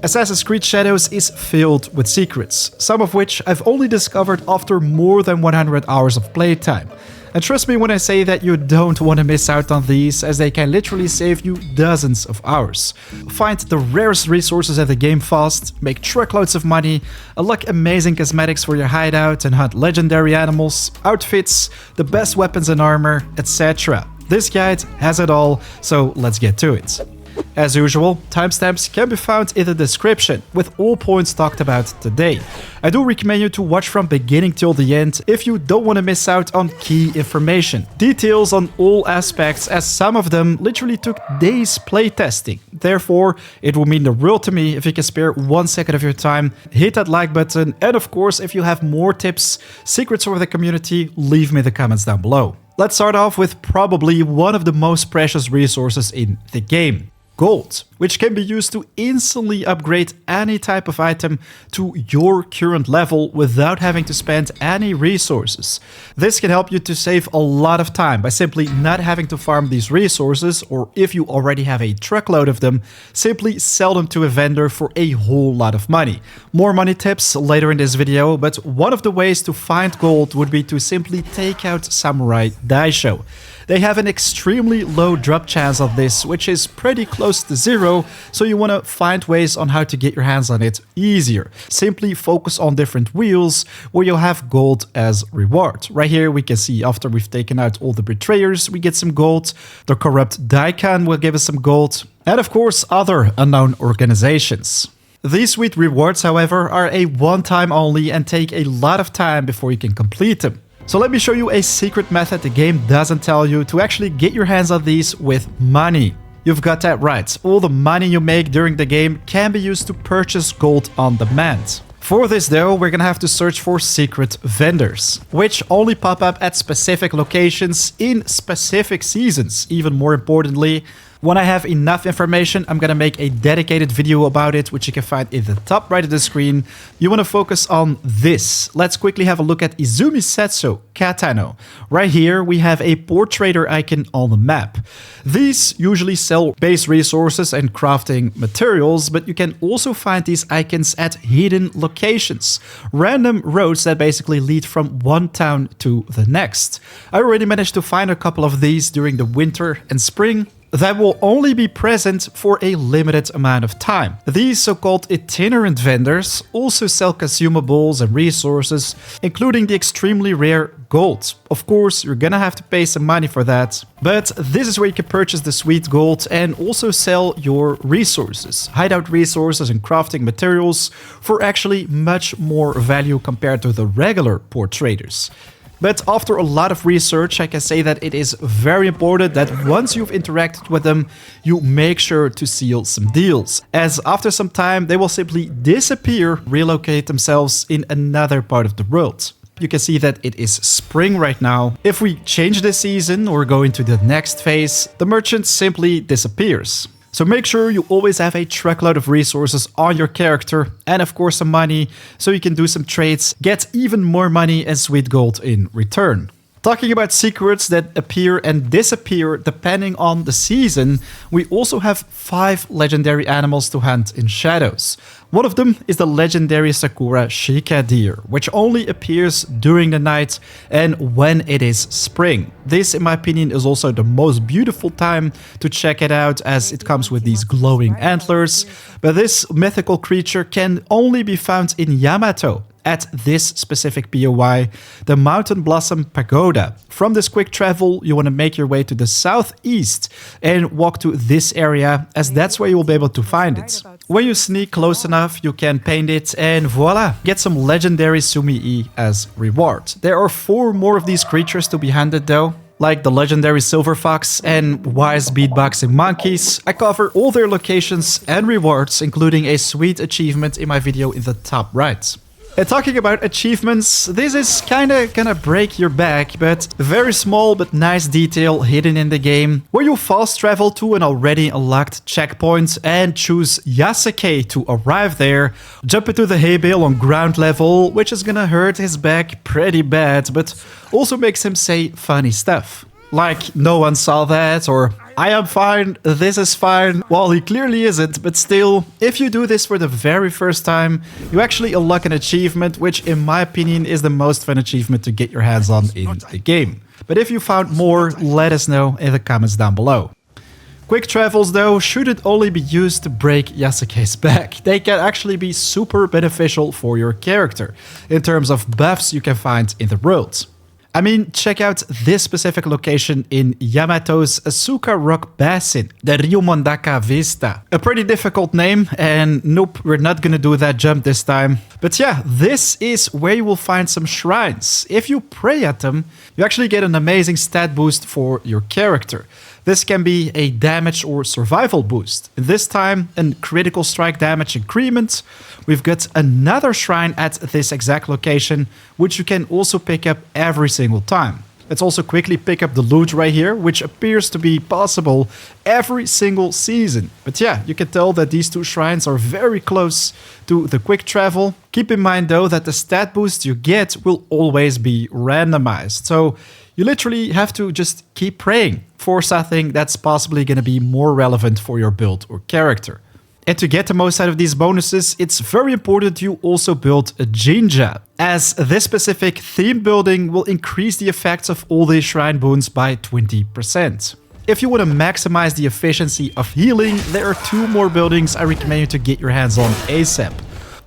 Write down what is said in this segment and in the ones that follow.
Assassin's Creed Shadows is filled with secrets, some of which I've only discovered after more than 100 hours of playtime. And trust me when I say that you don't want to miss out on these, as they can literally save you dozens of hours. Find the rarest resources in the game fast, make truckloads of money, unlock amazing cosmetics for your hideout and hunt legendary animals, outfits, the best weapons and armor, etc. This guide has it all, so let's get to it. As usual, timestamps can be found in the description, with all points talked about today. I do recommend you to watch from beginning till the end if you don't want to miss out on key information. Details on all aspects, as some of them literally took days playtesting. Therefore, it will mean the world to me if you can spare 1 second of your time, hit that like button, and of course, if you have more tips, secrets for the community, leave me the comments down below. Let's start off with probably one of the most precious resources in the game. Gold, which can be used to instantly upgrade any type of item to your current level without having to spend any resources. This can help you to save a lot of time by simply not having to farm these resources, or if you already have a truckload of them, simply sell them to a vendor for a whole lot of money. More money tips later in this video, but one of the ways to find gold would be to simply take out Samurai Daisho. They have an extremely low drop chance of this, which is pretty close to zero, so you want to find ways on how to get your hands on it easier. Simply focus on different wheels where you'll have gold as reward. Right here we can see after we've taken out all the betrayers, we get some gold. The corrupt Daikon will give us some gold. And of course other unknown organizations. These sweet rewards, however, are a one-time only and take a lot of time before you can complete them. So let me show you a secret method the game doesn't tell you to actually get your hands on these with money. You've got that right. All the money you make during the game can be used to purchase gold on demand. For this though, we're gonna have to search for secret vendors, which only pop up at specific locations in specific seasons. Even more importantly, when I have enough information, I'm gonna make a dedicated video about it, which you can find in the top right of the screen. You wanna focus on this. Let's quickly have a look at Izumi Setsu Katana. Right here, we have a portraiter icon on the map. These usually sell base resources and crafting materials, but you can also find these icons at hidden locations. Random roads that basically lead from one town to the next. I already managed to find a couple of these during the winter and spring. That will only be present for a limited amount of time. These so-called itinerant vendors also sell consumables and resources, including the extremely rare gold. Of course, you're gonna have to pay some money for that, but this is where you can purchase the sweet gold and also sell your resources, hideout resources and crafting materials for actually much more value compared to the regular portraitors. But after a lot of research, I can say that it is very important that once you've interacted with them, you make sure to seal some deals, as after some time they will simply disappear, relocate themselves in another part of the world. You can see that it is spring right now. If we change the season or go into the next phase, the merchant simply disappears. So make sure you always have a truckload of resources on your character and of course some money, so you can do some trades, get even more money and sweet gold in return. Talking about secrets that appear and disappear depending on the season, we also have 5 legendary animals to hunt in Shadows. One of them is the legendary Sakura Shika deer, which only appears during the night and when it is spring. This, in my opinion, is also the most beautiful time to check it out, as it comes with these glowing antlers. But this mythical creature can only be found in Yamato, at this specific POI, the Mountain Blossom Pagoda. From this quick travel, you want to make your way to the southeast and walk to this area, as that's where you will be able to find it. When you sneak close enough, you can paint it and voila, get some legendary Sumi-e as reward. There are 4 more of these creatures to be hunted though, like the legendary Silver Fox and wise beatboxing monkeys. I cover all their locations and rewards, including a sweet achievement in my video in the top right. And talking about achievements, this is kinda gonna break your back, but a very small but nice detail hidden in the game, where you fast travel to an already unlocked checkpoint and choose Yasuke to arrive there, jump into the hay bale on ground level, which is gonna hurt his back pretty bad, but also makes him say funny stuff. Like, no one saw that, or I am fine, this is fine. Well, he clearly isn't, but still, if you do this for the very first time, you actually unlock an achievement, which in my opinion is the most fun achievement to get your hands on in the game. But if you found more, let us know in the comments down below. Quick travels though shouldn't only be used to break Yasuke's back. They can actually be super beneficial for your character, in terms of buffs you can find in the world. I mean, check out this specific location in Yamato's Asuka Rock Basin, the Ryumondaka Vista. A pretty difficult name, and nope, we're not gonna do that jump this time. But yeah, this is where you will find some shrines. If you pray at them, you actually get an amazing stat boost for your character. This can be a damage or survival boost. This time, a critical strike damage increment. We've got another shrine at this exact location, which you can also pick up every single time. Let's also quickly pick up the loot right here, which appears to be possible every single season. But yeah, you can tell that these two shrines are very close to the quick travel. Keep in mind though that the stat boost you get will always be randomized. So you literally have to just keep praying for something that's possibly going to be more relevant for your build or character. And to get the most out of these bonuses, it's very important you also build a Jinja, as this specific theme building will increase the effects of all these shrine boons by 20%. If you want to maximize the efficiency of healing, there are two more buildings I recommend you to get your hands on ASAP.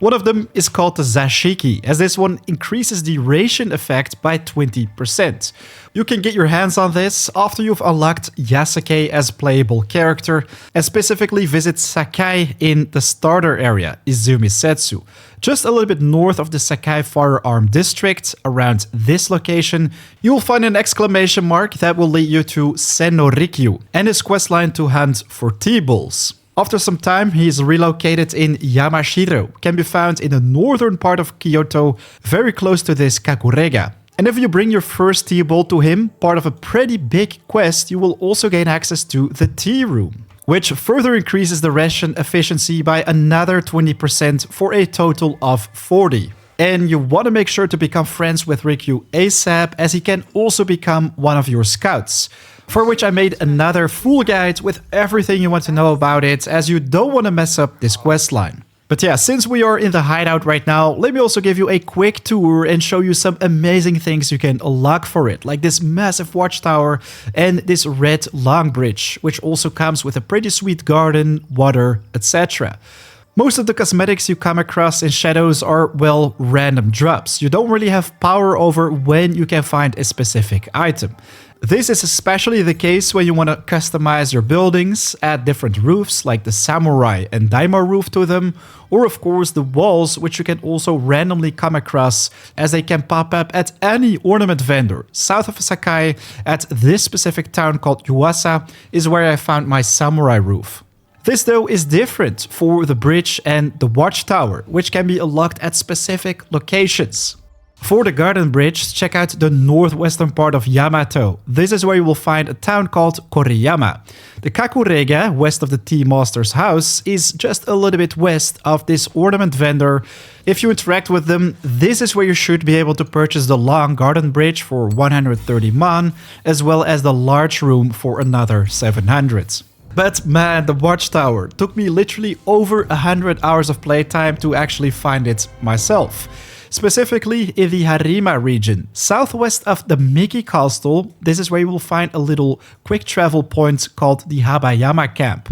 One of them is called the Zashiki, as this one increases the ration effect by 20%. You can get your hands on this after you've unlocked Yasuke as playable character, and specifically visit Sakai in the starter area, Izumisetsu. Just a little bit north of the Sakai Firearm District, around this location, you will find an exclamation mark that will lead you to Senorikyu and his questline to hunt for T-Bulls. After some time, he is relocated in Yamashiro, can be found in the northern part of Kyoto, very close to this Kakurega. And if you bring your first T-Bull to him, part of a pretty big quest, you will also gain access to the Tea Room, which further increases the ration efficiency by another 20% for a total of 40. And you want to make sure to become friends with Rikyu ASAP, as he can also become one of your scouts, for which I made another full guide with everything you want to know about it, as you don't want to mess up this questline. But yeah, since we are in the hideout right now, let me also give you a quick tour and show you some amazing things you can unlock for it, like this massive watchtower and this red long bridge, which also comes with a pretty sweet garden, water, etc. Most of the cosmetics you come across in Shadows are, well, random drops. You don't really have power over when you can find a specific item. This is especially the case when you want to customize your buildings, add different roofs like the samurai and daimyo roof to them, or of course the walls, which you can also randomly come across, as they can pop up at any ornament vendor. South of Sakai, at this specific town called Yuasa, is where I found my samurai roof. This though is different for the bridge and the watchtower, which can be unlocked at specific locations. For the garden bridge, check out the northwestern part of Yamato. This is where you will find a town called Koriyama. The Kakurega, west of the Tea Master's house, is just a little bit west of this ornament vendor. If you interact with them, this is where you should be able to purchase the long garden bridge for 130 man, as well as the large room for another 700. But man, the watchtower took me literally over 100 hours of playtime to actually find it myself. Specifically in the Harima region, southwest of the Miki Castle. This is where you will find a little quick travel point called the Habayama Camp.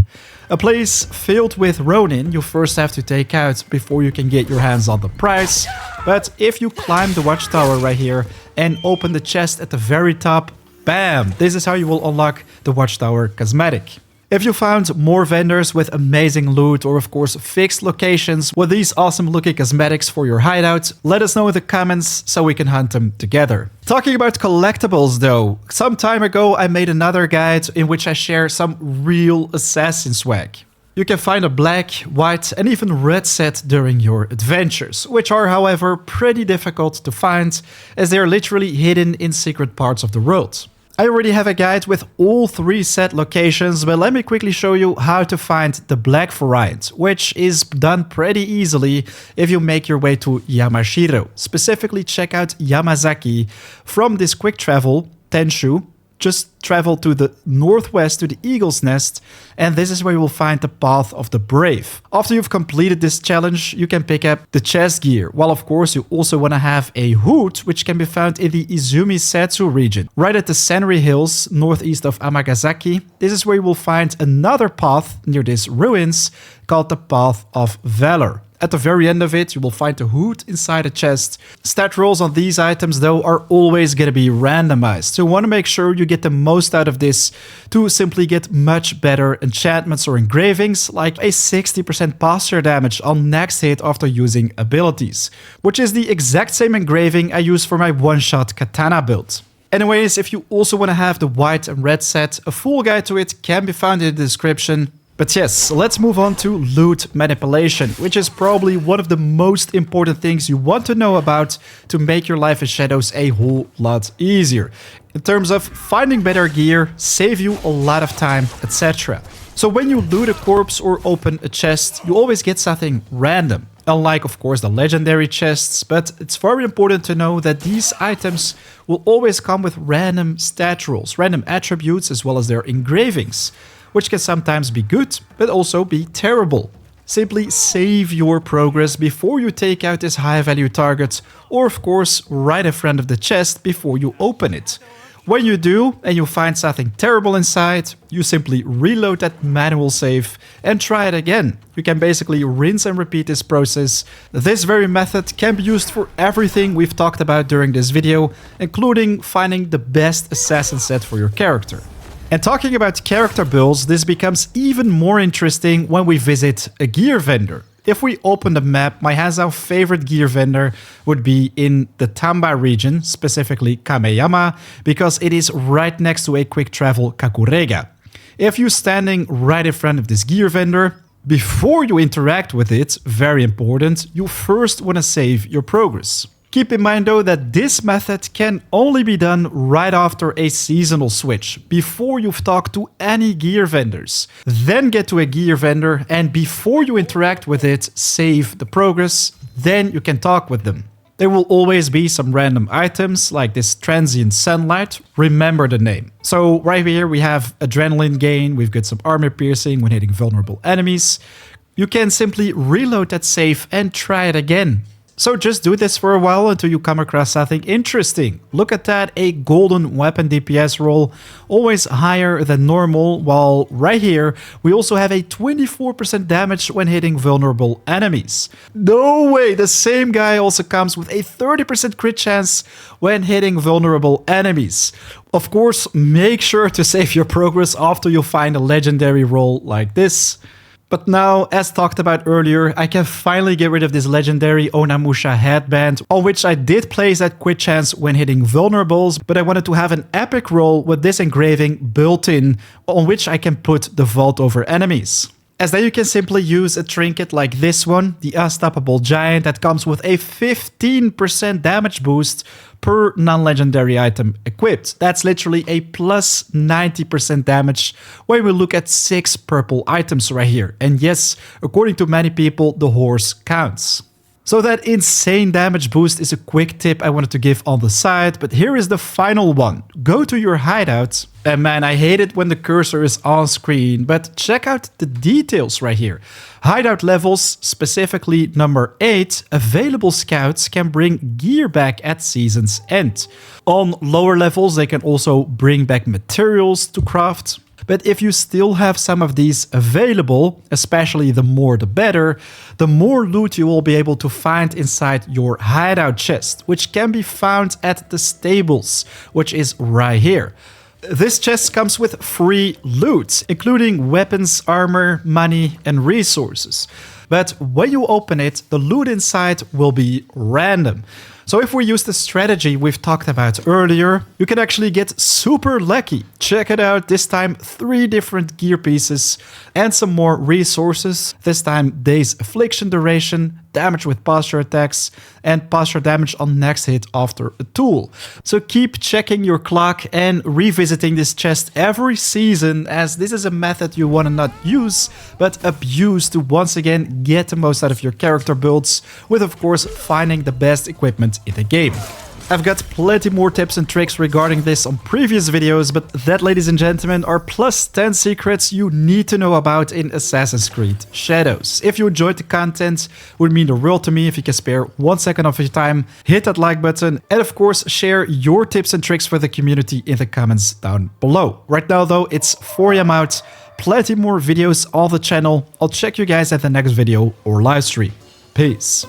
A place filled with Ronin you first have to take out before you can get your hands on the prize. But if you climb the watchtower right here and open the chest at the very top, bam! This is how you will unlock the watchtower cosmetic. If you found more vendors with amazing loot, or of course fixed locations with these awesome looking cosmetics for your hideout, let us know in the comments so we can hunt them together. Talking about collectibles though, some time ago I made another guide in which I share some real assassin swag. You can find a black, white and even red set during your adventures, which are however pretty difficult to find, as they are literally hidden in secret parts of the world. I already have a guide with all 3 set locations, but let me quickly show you how to find the black variant, which is done pretty easily if you make your way to Yamashiro. Specifically check out Yamazaki from this quick travel, Tenshu. just travel to the northwest to the Eagle's Nest, and this is where you will find the Path of the Brave. After you've completed this challenge, you can pick up the chest gear, while of course you also want to have a hood, which can be found in the Izumi Setsu region, right at the Senri Hills, northeast of Amagasaki. This is where you will find another path near these ruins called the Path of Valor. At the very end of it, you will find the hood inside a chest. Stat rolls on these items, though, are always going to be randomized. So you want to make sure you get the most out of this to simply get much better enchantments or engravings, like a 60% posture damage on next hit after using abilities, which is the exact same engraving I use for my one-shot Katana build. Anyways, if you also want to have the white and red set, a full guide to it can be found in the description. But yes, let's move on to loot manipulation, which is probably one of the most important things you want to know about to make your life in Shadows a whole lot easier. In terms of finding better gear, save you a lot of time, etc. So when you loot a corpse or open a chest, you always get something random. Unlike, of course, the legendary chests, but it's very important to know that these items will always come with random stat rolls, random attributes, as well as their engravings, which can sometimes be good, but also be terrible. Simply save your progress before you take out this high value target, or of course right in front of the chest before you open it. When you do, and you find something terrible inside, you simply reload that manual save and try it again. You can basically rinse and repeat this process. This very method can be used for everything we've talked about during this video, including finding the best assassin set for your character. And talking about character builds, this becomes even more interesting when we visit a gear vendor. If we open the map, my hands-down favorite gear vendor would be in the Tamba region, specifically Kameyama, because it is right next to a quick travel Kakurega. If you're standing right in front of this gear vendor, before you interact with it, very important, you first want to save your progress. Keep in mind though that this method can only be done right after a seasonal switch, before you've talked to any gear vendors. Then get to a gear vendor, and before you interact with it, save the progress, then you can talk with them. There will always be some random items like this transient sunlight, remember the name. So right here we have adrenaline gain, we've got some armor piercing when hitting vulnerable enemies. You can simply reload that save and try it again. So just do this for a while until you come across something interesting. Look at that, a golden weapon DPS roll, always higher than normal, while right here we also have a 24% damage when hitting vulnerable enemies. No way, the same guy also comes with a 30% crit chance when hitting vulnerable enemies. Of course, make sure to save your progress after you find a legendary roll like this. But now, as talked about earlier, I can finally get rid of this legendary Onamusha headband, on which I did place that crit chance when hitting vulnerables, but I wanted to have an epic roll with this engraving built in, on which I can put the vault over enemies. As then you can simply use a trinket like this one, the Unstoppable Giant, that comes with a 15% damage boost per non-legendary item equipped. That's literally a plus 90% damage when we look at 6 purple items right here. And yes, according to many people, the horse counts. So that insane damage boost is a quick tip I wanted to give on the side, but here is the final one. Go to your hideout. And man, I hate it when the cursor is on screen, but check out the details right here. Hideout levels, specifically number 8, available scouts can bring gear back at season's end. On lower levels, they can also bring back materials to craft. But if you still have some of these available, especially the more the better, the more loot you will be able to find inside your hideout chest, which can be found at the stables, which is right here. This chest comes with free loot, including weapons, armor, money, and resources. But when you open it, the loot inside will be random. So if we use the strategy we've talked about earlier, you can actually get super lucky. Check it out, this time 3 different gear pieces and some more resources. This time Day's Affliction duration, damage with posture attacks, and posture damage on next hit after a tool. So keep checking your clock and revisiting this chest every season, as this is a method you want to not use, but abuse to once again get the most out of your character builds, with of course finding the best equipment in the game. I've got plenty more tips and tricks regarding this on previous videos, but that, ladies and gentlemen, are plus 10 secrets you need to know about in Assassin's Creed Shadows. If you enjoyed the content, it would mean the world to me if you can spare 1 second of your time, hit that like button, and of course share your tips and tricks for the community in the comments down below. Right now though, it's 4 AM out, plenty more videos on the channel. I'll check you guys at the next video or live stream. Peace.